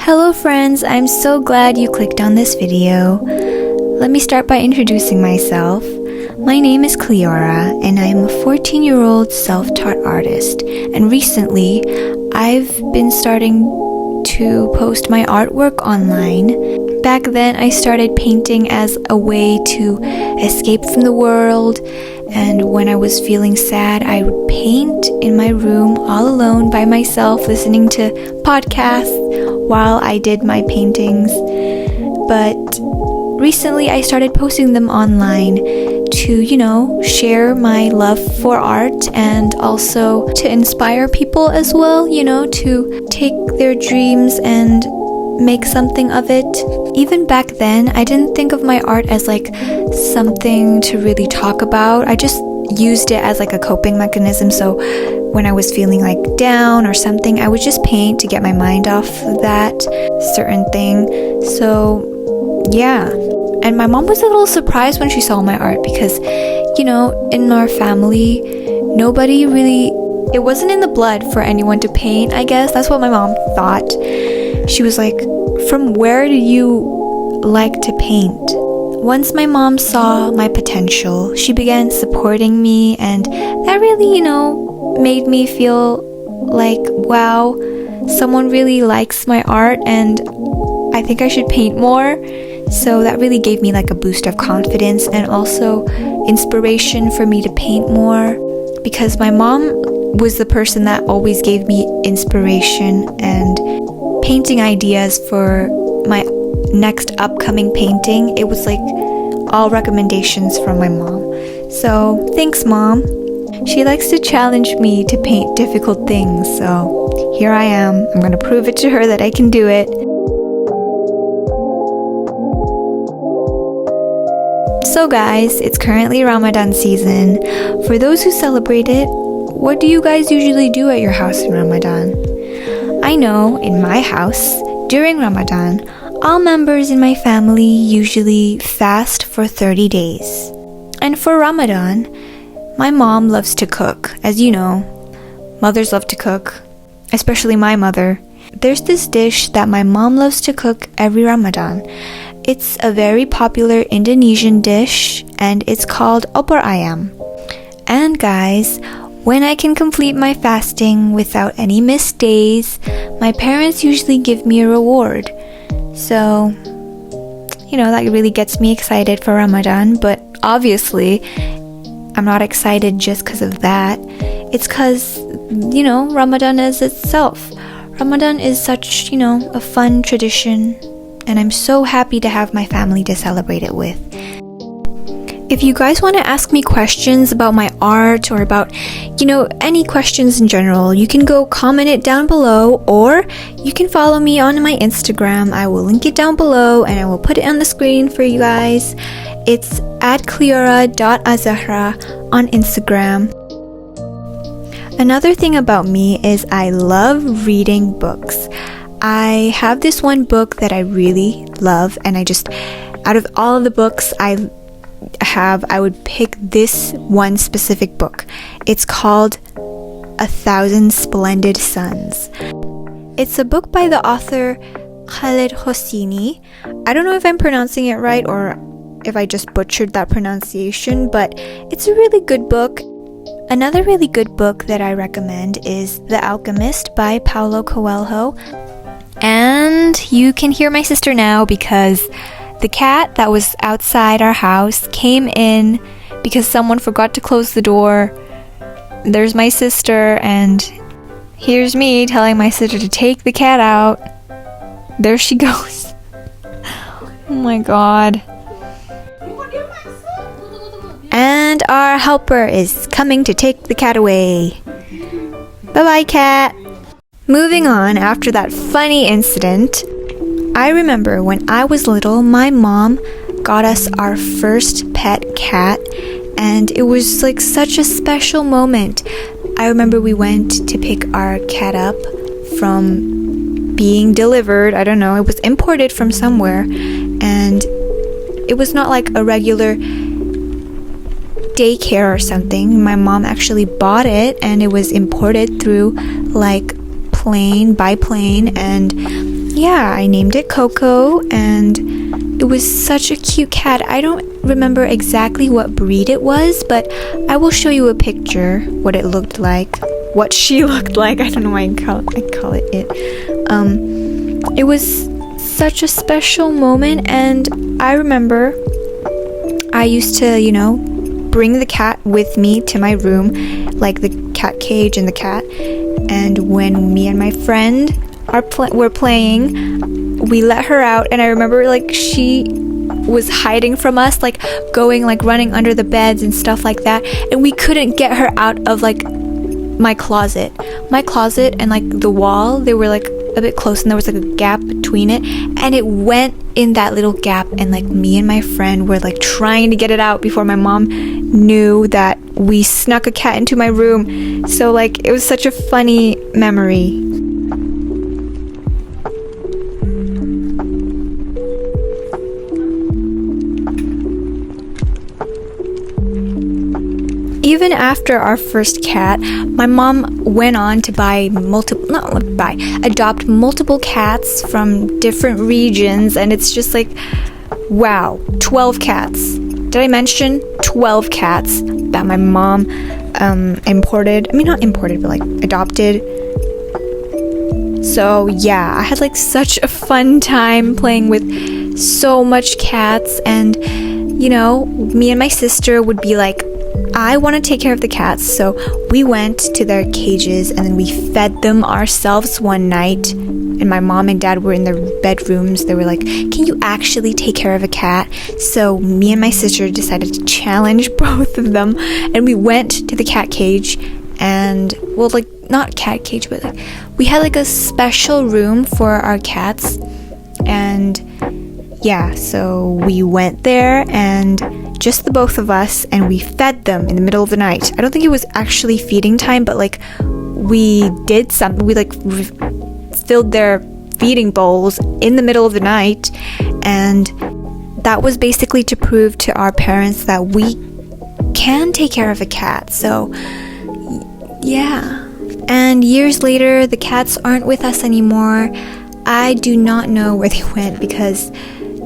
Hello friends, I'm so glad you clicked on this video. Let me start by introducing myself. My name is Cleora and I am a 14-year-old self-taught artist, and recently I've been starting to post my artwork online. Back then I started painting as a way to escape from the world, and when I was feeling sad I would paint in my room all alone by myself, listening to podcasts while I did my paintings. But recently I started posting them online to, share my love for art and also to inspire people as well, to take their dreams and make something of it. Even back then, I didn't think of my art as like something to really talk about. I just used it as like a coping mechanism. So when I was feeling like down or something, I would just paint to get my mind off that certain thing. So yeah. And my mom was a little surprised when she saw my art because, in our family, nobody really, it wasn't in the blood for anyone to paint, I guess. That's what my mom thought. She was like, from where do you like to paint? Once my mom saw my potential, she began supporting me, and that really, made me feel like, wow, someone really likes my art and I think I should paint more. So that really gave me like a boost of confidence and also inspiration for me to paint more, because my mom was the person that always gave me inspiration and painting ideas for my next upcoming painting. It was like all recommendations from my mom. So thanks, Mom. She likes to challenge me to paint difficult things, so here I am. I'm gonna prove it to her that I can do it. So guys, it's currently Ramadan season. For those who celebrate it, what do you guys usually do at your house in Ramadan? I know in my house, during Ramadan, all members in my family usually fast for 30 days. And for Ramadan, my mom loves to cook. As you know, mothers love to cook, especially my mother. There's this dish that my mom loves to cook every Ramadan. It's a very popular Indonesian dish and it's called opor ayam. And guys, when I can complete my fasting without any missed days, my parents usually give me a reward. So, that really gets me excited for Ramadan, but obviously, I'm not excited just because of that. It's because, Ramadan is itself. Ramadan is such, a fun tradition, and I'm so happy to have my family to celebrate it with. If you guys want to ask me questions about my art or about, any questions in general, you can go comment it down below, or you can follow me on my Instagram. I will link it down below and I will put it on the screen for you guys. It's @cleora.azahra on Instagram. Another thing about me is I love reading books. I have this one book that I really love, and out of all of the books I would pick this one specific book. It's called 1,000 Splendid Suns. It's a book by the author Khaled Hosseini. I don't know if I'm pronouncing it right or if I just butchered that pronunciation, but it's a really good book. Another really good book that I recommend is The Alchemist by Paulo Coelho. And you can hear my sister now because the cat that was outside our house came in because someone forgot to close the door. There's my sister, and here's me telling my sister to take the cat out. There she goes. Oh my god. And our helper is coming to take the cat away. Bye-bye, cat. Moving on, after that funny incident, I remember when I was little, my mom got us our first pet cat, and it was like such a special moment. I remember we went to pick our cat up from being delivered. I don't know, it was imported from somewhere, and it was not like a regular daycare or something. My mom actually bought it, and it was imported through like plane by plane, and yeah, I named it Coco, and it was such a cute cat. I don't remember exactly what breed it was, but I will show you a picture what it looked like, what she looked like. I don't know why I call it it. It was such a special moment, and I remember I used to, bring the cat with me to my room, like the cat cage and the cat. And when me and my friend were playing, we let her out, and I remember like she was hiding from us, like going, like running under the beds and stuff like that, and we couldn't get her out of like my closet and like the wall. They were like a bit close, and there was like a gap between it, and it went in that little gap, and like me and my friend were like trying to get it out before my mom knew that we snuck a cat into my room. So like it was such a funny memory. Even after our first cat, my mom went on to adopt multiple cats from different regions, and it's just like, wow, 12 cats. Did I mention 12 cats that my mom adopted? So yeah, I had like such a fun time playing with so much cats, and me and my sister would be like, I want to take care of the cats, so we went to their cages and then we fed them ourselves one night. And my mom and dad were in their bedrooms. They were like, can you actually take care of a cat? So me and my sister decided to challenge both of them, and we went to the cat cage, and well, like not cat cage, but like we had like a special room for our cats. And yeah, so we went there, and just the both of us, and we fed them in the middle of the night. I don't think it was actually feeding time, but like we did something. We like filled their feeding bowls in the middle of the night, and that was basically to prove to our parents that we can take care of a cat. So yeah. And years later, the cats aren't with us anymore. I do not know where they went, because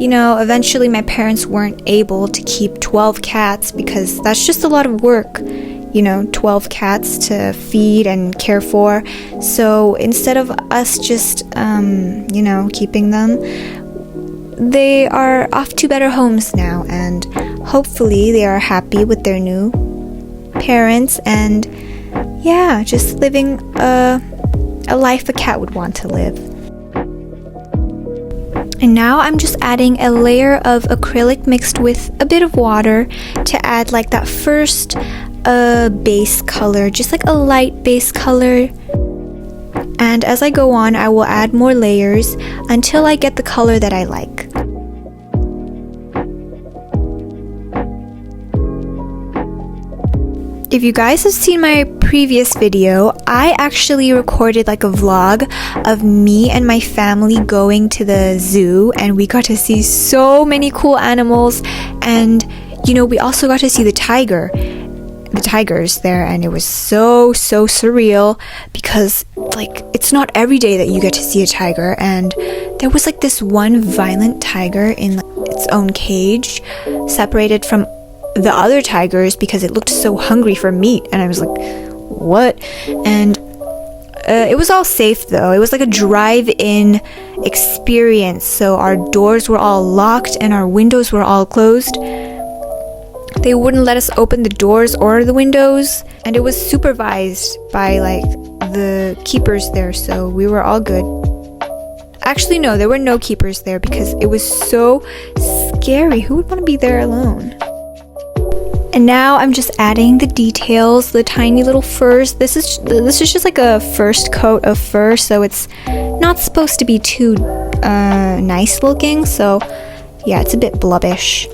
eventually my parents weren't able to keep 12 cats, because that's just a lot of work, 12 cats to feed and care for. So instead of us just, keeping them, they are off to better homes now, and hopefully they are happy with their new parents, and yeah, just living a life a cat would want to live. And now I'm just adding a layer of acrylic mixed with a bit of water to add like that first base color, just like a light base color. And as I go on, I will add more layers until I get the color that I like. If you guys have seen my previous video, I actually recorded like a vlog of me and my family going to the zoo, and we got to see so many cool animals, and we also got to see the tigers there, and it was so surreal, because like it's not every day that you get to see a tiger. And there was like this one violent tiger in like, its own cage, separated from the other tigers because it looked so hungry for meat, and I was like, what? And it was all safe though. It was like a drive-in experience, so our doors were all locked and our windows were all closed. They wouldn't let us open the doors or the windows, and it was supervised by like the keepers there, so we were all good. Actually no, there were no keepers there because it was so scary. Who would want to be there alone? And now I'm just adding the details, the tiny little furs. This is just like a first coat of fur, so it's not supposed to be too nice looking. So yeah, it's a bit blubbish.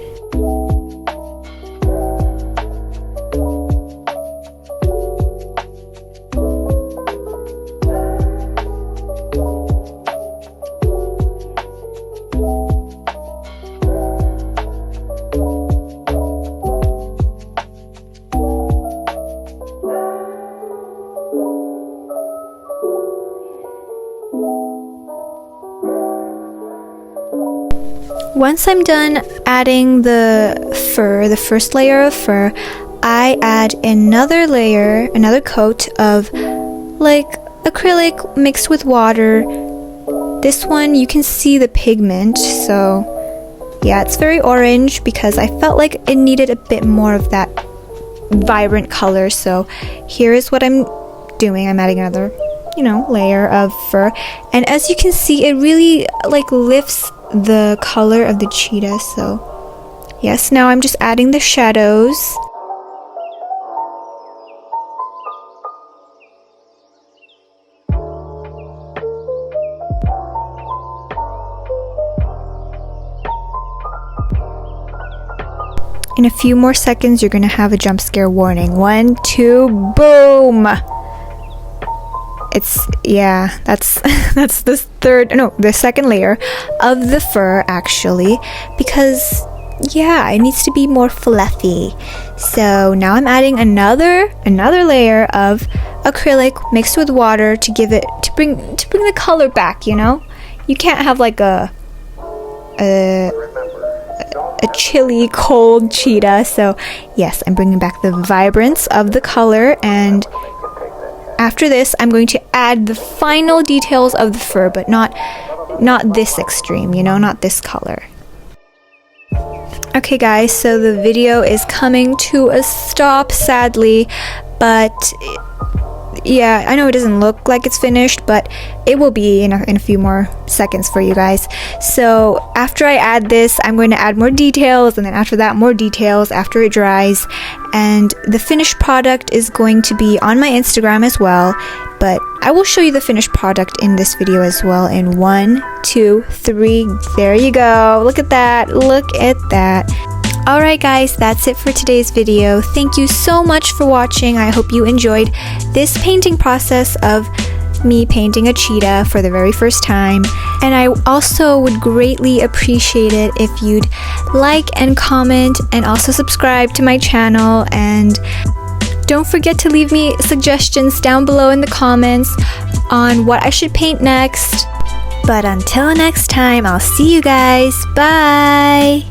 Once I'm done adding the fur, the first layer of fur, I add another layer, another coat of like acrylic mixed with water. This one you can see the pigment, so yeah, it's very orange because I felt like it needed a bit more of that vibrant color. So here is what I'm doing. I'm adding another, layer of fur, and as you can see, it really like lifts the color of the cheetah. So yes, now I'm just adding the shadows. In a few more seconds, you're gonna have a jump scare warning. 1, 2, boom! That's the second layer of the fur, actually, because it needs to be more fluffy. So now I'm adding another layer of acrylic mixed with water to bring the color back. You can't have like a chilly, cold cheetah. So yes, I'm bringing back the vibrance of the color, and after this I'm going to add the final details of the fur, but not this extreme, not this color. Okay guys, so the video is coming to a stop, sadly, but yeah, I know it doesn't look like it's finished, but it will be in a few more seconds for you guys. So after I add this, I'm going to add more details, and then after that, more details after it dries. And the finished product is going to be on my Instagram as well, but I will show you the finished product in this video as well in 1, 2, 3. There you go. Look at that. Look at that. Alright guys, that's it for today's video. Thank you so much for watching. I hope you enjoyed this painting process of me painting a cheetah for the very first time. And I also would greatly appreciate it if you'd like and comment and also subscribe to my channel. And don't forget to leave me suggestions down below in the comments on what I should paint next. But until next time, I'll see you guys. Bye!